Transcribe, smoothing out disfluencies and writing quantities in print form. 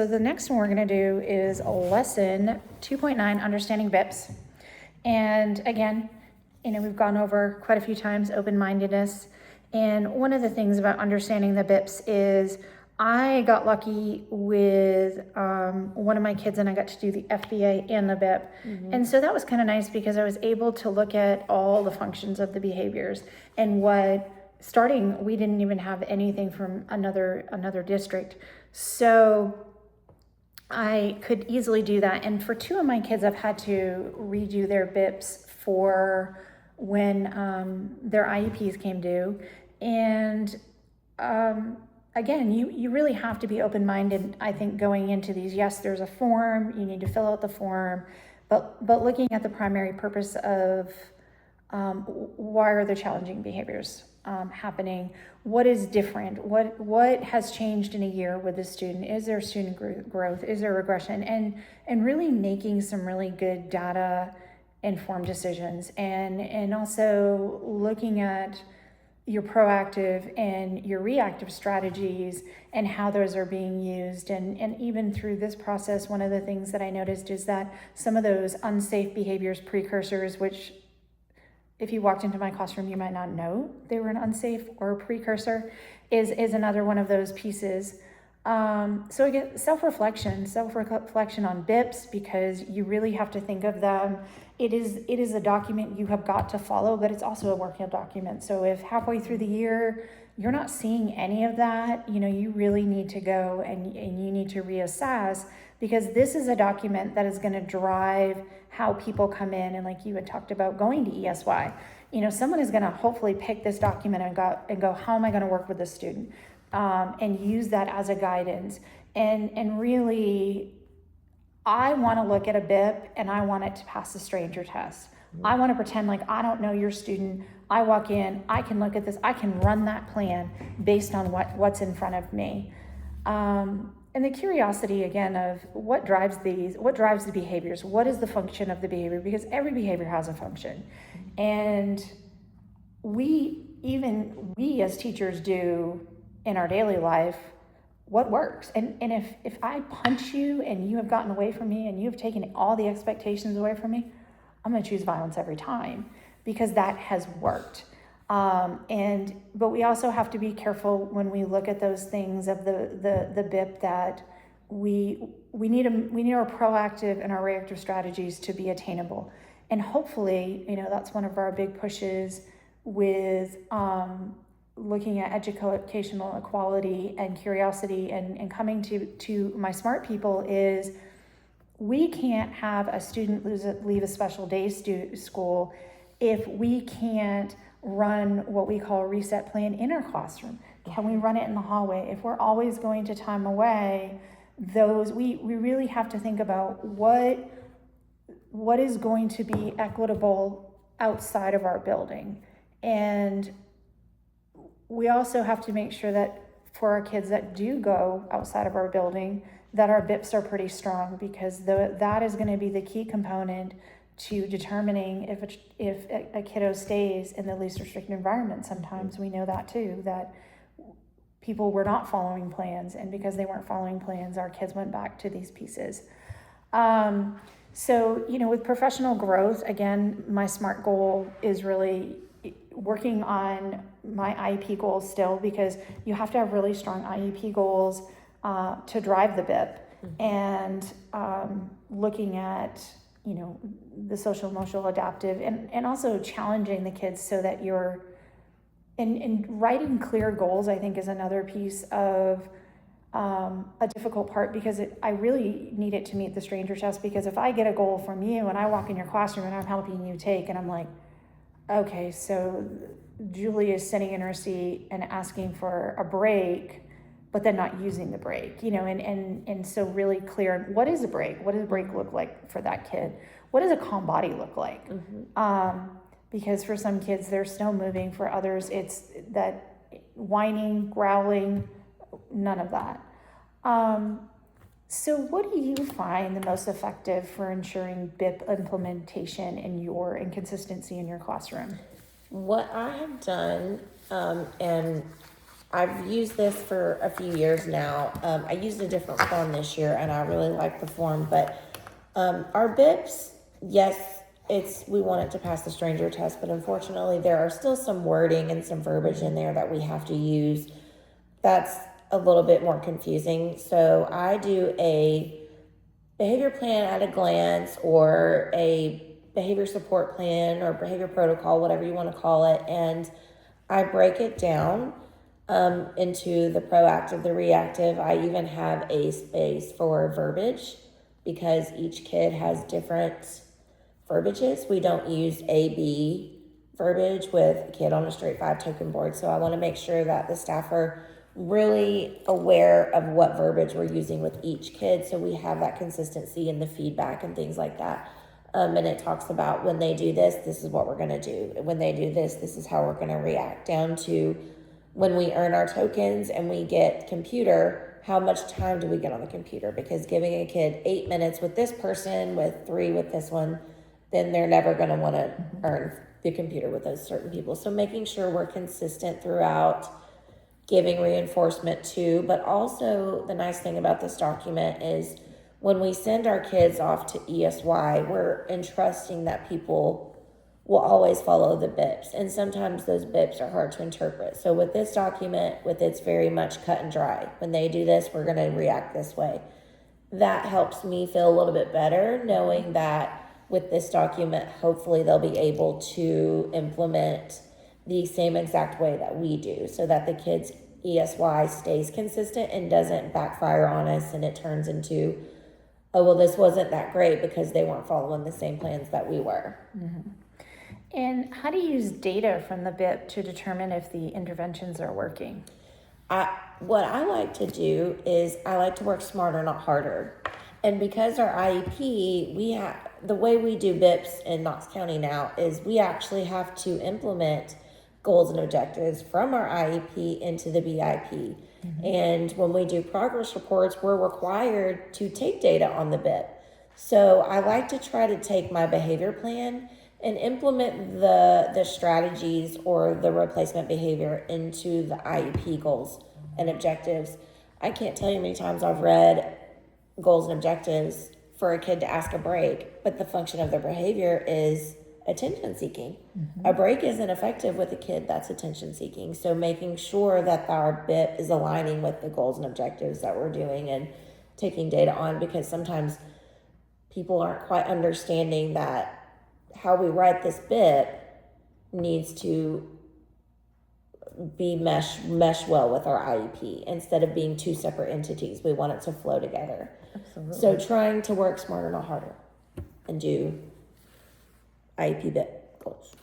So the next one we're going to do is lesson 2.9, Understanding BIPs. And again, we've gone over quite a few times open-mindedness. And one of the things about understanding the BIPs is I got lucky with one of my kids, and I got to do the FBA and the BIP. Mm-hmm. And so that was kind of nice because I was able to look at all the functions of the behaviors and we didn't even have anything from another district. So I could easily do that. And for two of my kids, I've had to redo their BIPs for when their IEPs came due. And again, you really have to be open-minded, I think, going into these. Yes, there's a form, you need to fill out the form, but looking at the primary purpose of why are the challenging behaviors happening? What is different? What has changed in a year with the student? Is there student growth? Is there regression? And really making some really good data informed decisions, and also looking at your proactive and your reactive strategies and how those are being used. And even through this process, one of the things that I noticed is that some of those unsafe behaviors, precursors, which if you walked into my classroom, you might not know they were an unsafe or a precursor, is another one of those pieces. So again, self-reflection on BIPs, because you really have to think of them. It is a document you have got to follow, but it's also a working document. So if halfway through the year you're not seeing any of that, you really need to go and you need to reassess, because this is a document that is going to drive how people come in. And like you had talked about going to ESY, someone is going to hopefully pick this document and go, how am I going to work with this student? And use that as a guidance. And really, I want to look at a BIP and I want it to pass the stranger test. Mm-hmm. I want to pretend like I don't know your student. I walk in, I can look at this, I can run that plan based on what's in front of me. And the curiosity, again, of what drives the behaviors, what is the function of the behavior, because every behavior has a function. And we as teachers do in our daily life what works. And if I punch you and you have gotten away from me and you have taken all the expectations away from me, I'm going to choose violence every time because that has worked. But we also have to be careful when we look at those things of the BIP, that we need our proactive and our reactive strategies to be attainable. And hopefully, that's one of our big pushes with looking at educational equality and curiosity and coming to my smart people is we can't have a student leave a special day school if we can't run what we call a reset plan in our classroom. Can we run it in the hallway? If we're always going to time away, we really have to think about what is going to be equitable outside of our building. And we also have to make sure that for our kids that do go outside of our building, that our BIPs are pretty strong, because that is going to be the key component to determining if a kiddo stays in the least restricted environment. Sometimes we know that too, that people were not following plans, and because they weren't following plans, our kids went back to these pieces. So, with professional growth, again, my SMART goal is really working on my IEP goals still, because you have to have really strong IEP goals to drive the BIP. Mm-hmm. And looking at the social, emotional, adaptive, and also challenging the kids so that you're and writing clear goals, I think, is another piece of a difficult part, because I really need it to meet the stranger test. Because if I get a goal from you and I walk in your classroom and I'm helping you take, and I'm like, okay, so Julie is sitting in her seat and asking for a break, but then not using the break, and so really clear, what is a break? What does a break look like for that kid? What does a calm body look like? Mm-hmm. Because for some kids, they're still moving. For others, it's that whining, growling, none of that. So what do you find the most effective for ensuring BIP implementation and consistency in your classroom? What I have done, and I've used this for a few years now. I used a different form this year, and I really like the form. But our BIPs, yes, we want it to pass the stranger test, but unfortunately, there are still some wording and some verbiage in there that we have to use. That's a little bit more confusing. So I do a behavior plan at a glance, or a behavior support plan, or behavior protocol, whatever you want to call it, and I break it down into the proactive, the reactive. I even have a space for verbiage because each kid has different verbiages. We don't use A-B verbiage with a kid on a straight 5 token board. So I want to make sure that the staff are really aware of what verbiage we're using with each kid, so we have that consistency in the feedback and things like that. And it talks about when they do this, this is what we're going to do. When they do this, this is how we're going to react, down to when we earn our tokens and we get computer, how much time do we get on the computer? Because giving a kid 8 minutes with this person, with 3 with this one, then they're never going to want to earn the computer with those certain people. So making sure we're consistent throughout, giving reinforcement too. But also the nice thing about this document is when we send our kids off to ESY, we're entrusting that people will always follow the BIPs. And sometimes those BIPs are hard to interpret. So with this document, it's very much cut and dry. When they do this, we're going to react this way. That helps me feel a little bit better, knowing that with this document, hopefully they'll be able to implement the same exact way that we do, so that the kids' ESY stays consistent and doesn't backfire on us and it turns into, oh, well, this wasn't that great because they weren't following the same plans that we were. Mm-hmm. And how do you use data from the BIP to determine if the interventions are working? What I like to do is I like to work smarter, not harder. And because our IEP, the way we do BIPs in Knox County now is we actually have to implement goals and objectives from our IEP into the BIP. Mm-hmm. And when we do progress reports, we're required to take data on the BIP. So I like to try to take my behavior plan and implement the strategies or the replacement behavior into the IEP goals and objectives. I can't tell you how many times I've read goals and objectives for a kid to ask a break, but the function of their behavior is attention seeking. Mm-hmm. A break isn't effective with a kid that's attention seeking. So making sure that our BIP is aligning with the goals and objectives that we're doing and taking data on, because sometimes people aren't quite understanding that how we write this BIP needs to be mesh well with our IEP instead of being 2 separate entities. We want it to flow together. Absolutely. So trying to work smarter, not harder, and do IEP BIP goals.